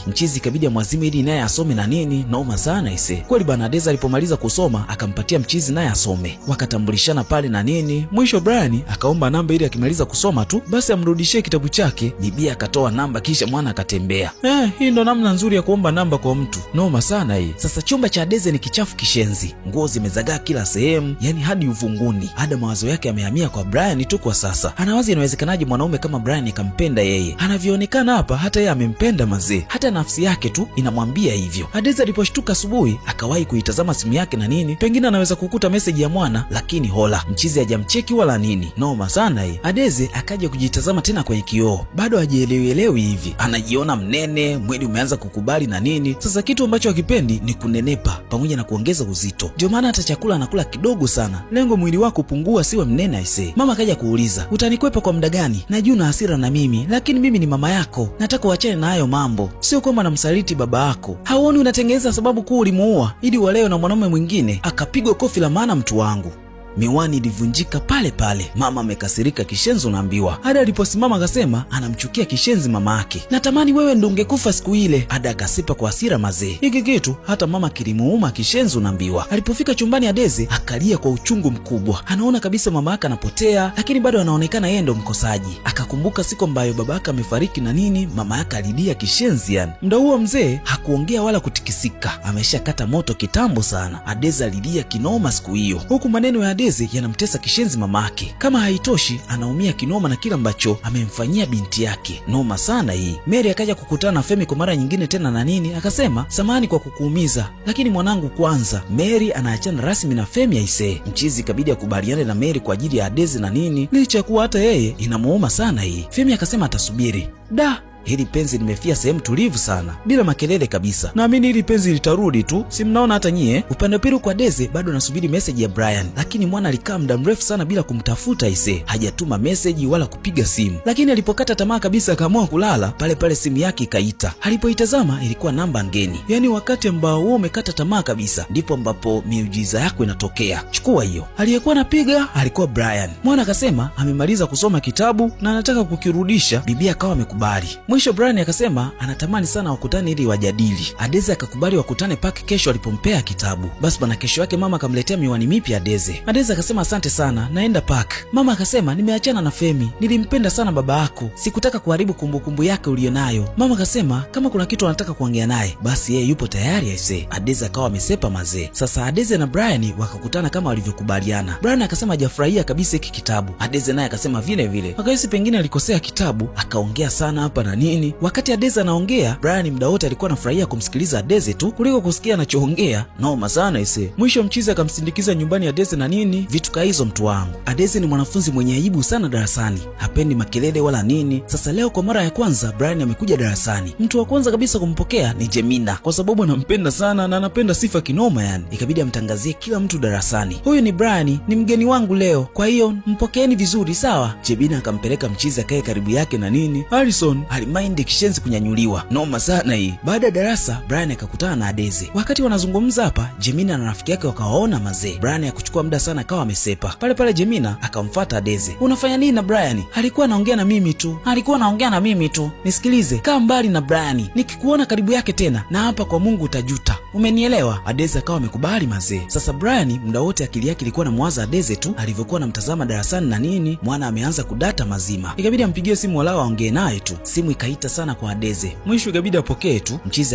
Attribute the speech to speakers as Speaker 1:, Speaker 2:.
Speaker 1: Mchizi ikabidi amwazime ili naye asome na nini. Noma sana ise. Kweli bana, Adeze alipomaliza kusoma akampatia mchizi naye asome. Wakatambulishana pale na nini. Mwisho Brian akaomba namba ili akimaliza kusoma tu basi amrudishie kitabu chake. Bibi akatoa namba kisha mwana akatembea. Hii ndo namna nzuri ya kuomba namba kwa mtu. Noma sana hii. Sasa chumba cha Adeze ni kichafu kishenzi. Nguo zimezagaa kila sehemu, yani hadi uvunguni. Ada mawazo yake yamehamia kwa Brian tu kwa sasa. Anawaza inawezekanaje mwanaume kama Brian akampenda yeye. Anavyoonekana hapa hata yeye amempenda mazee. Hata nafsi yake tu inamwambia hivyo. Adeze aliposhtuka asubuhi akawahi kuitazama simu yake na nini. Pengine anaweza kukuta message ya mwana, lakini hola, mchizi hajamcheki wala nini. Noma sana hii. Adeze akaja kujitazama tena kwenye kioo. Bado hajielewi hivi. Anajiona mnene, mwili umeanza kukubali na nini. Sasa kitu ambacho hakipendi ni kunenepa pamoja na kuongeza uzito. Ndio maana hata chakula anakula kidogo sana. Lengo mwili wako upungua siwe mnene aisee. Mama kaja kuuliza, "Utanikwepa kwa muda gani? Najua una hasira na mimi, lakini mimi ni mama yako. Nataka uachane na hayo mambo. Sio kwamba namsaliti baba yako. Hauoni unatengeneza sababu kuu ulimuua ili uolewe na mwanaume mwingine?" Akapigwa kofi la maana mtu wangu. Miwani ilivunjika pale pale. Mama amekasirika kishenzi unaambiwa. Ada aliposimama akasema anamchukia kishenzi mama yake. "Natamani wewe ndo ungekufa siku ile." Ada akasipa kwa hasira mazee. Hiki kitu hata mama kilimuuma kishenzi unaambiwa. Alipofika chumbani Adeze akalia kwa uchungu mkubwa. Anaona kabisa mama yake anapotea, lakini bado anaonekana yeye ndo mkosaji. Akakumbuka siku ambayo baba yake amefariki na nini, mama yake alilia kishenzi yani. Muda huo mzee hakuongea wala kutikisika. Ameshakata moto kitambo sana. Adeze alilia kinoma siku hiyo. Huku maneno ya Adeze yanamtesa kishenzi mamake. Kama haitoshi anaumia kinoma na kila ambacho amemfanyia binti yake. Noma sana hii. Mary akaja kukutana na Femi kwa mara nyingine tena na nini, akasema, "Samahani kwa kukuumiza, lakini mwanangu kwanza." Mary anaachana rasmi na Femi aisee. Mchizi ikabidi akubaliane na Mary kwa ajili ya Adeze na nini, licha kuwa hata yeye inamuuma sana hii. Femi akasema atasubiri. Hili penzi limefia sehemu tulivu sana, bila makelele kabisa. Naamini hili penzi litarudi tu, si mnaona hata nyie? Upande pili kwa Adeze bado nasubiri message ya Brian, lakini mwana alikaa muda mrefu sana bila kumtafuta ise. Hajatuma message wala kupiga simu. Lakini alipokata tamaa kabisa akaamua kulala, pale pale simu yake ikaita. Alipoitazama ilikuwa namba ngeni. Yaani wakati ambao wewe umekata tamaa kabisa ndipo ambapo miujiza yako inatokea. Chukua hiyo. Aliyekuwa anapiga alikuwa Brian. Mwana akasema amemaliza kusoma kitabu na anataka kukirudisha. Bibi akawa amekubali. Mwisho Brian akasema anatamani sana wakutane ili wajadili. Adeze akakubali wakutane park kesho alipompea kitabu. Basi bana, kesho yake mama akamletea miwani mipya Adeze. Adeze akasema asante sana, naenda park. Mama akasema nimeachana na Femi, nilimpenda sana baba yako, sikutaka kuharibu kumbukumbu yake ulionayo. Mama akasema kama kuna kitu anataka kuongea naye basi yeye yupo tayari aise. Adeze akawa amesepa mazee. Sasa Adeze na Brian wakakutana kama walivyokubaliana. Brian akasema hajafurahia kabisa hiki kitabu. Adeze naye akasema vile vile. Akahisi pengine alikosea kitabu, akaongea sana hapa na nini. Wakati Adeze anaongea, Brian muda wote alikuwa anafurahia kumsikiliza Adeze tu kuliko kusikia anachoongea. Noma sana ise. Mwisho mchizi akamsindikiza nyumbani Adeze na nini, vitu ka hizo mtu wangu. Adeze ni mwanafunzi mwenye aibu sana darasani, hapendi makelele wala nini. Sasa leo kwa mara ya kwanza Brian amekuja darasani. Mtu wa kwanza kabisa kumpokea ni Jemina, kwa sababu anampenda sana na anapenda sifa kinoma yani. Ikabidi amtangazie kila mtu darasani, "Huyu ni Brian, ni mgeni wangu leo, kwa hiyo mpokeeni vizuri, sawa?" Jemina akampeleka mchizi akae karibu yake na nini. Harrison alimaindi kishenzi kunyanyuliwa. Noma sana hii. Baada ya darasa Brian akakutana na Adeze. Wakati wanazungumza hapa, Jemina na rafiki yake wakawaona mazee. Brian hakuchukua muda sana akawa amesepa. Pale pale Jemina akamfuata Adeze. "Unafanya nini na Brian?" "Alikuwa anaongea na mimi tu." "Nisikilize, kaa mbali na Brian. Nikikuona karibu yake tena na hapa kwa Mungu utajuta. Umenielewa?" Adeze akawa amekubali mazee. Sasa Brian muda wote akili yake ilikuwa namwaza Adeze tu, alivyokuwa namtazama darasani na nini, mwana ameanza kudata mazima. Ikabidi ampigie simu walao aongee naye tu. Simu ikaita sana kwa Adeze. Mwisho ikabidi apokee tu. Mchizi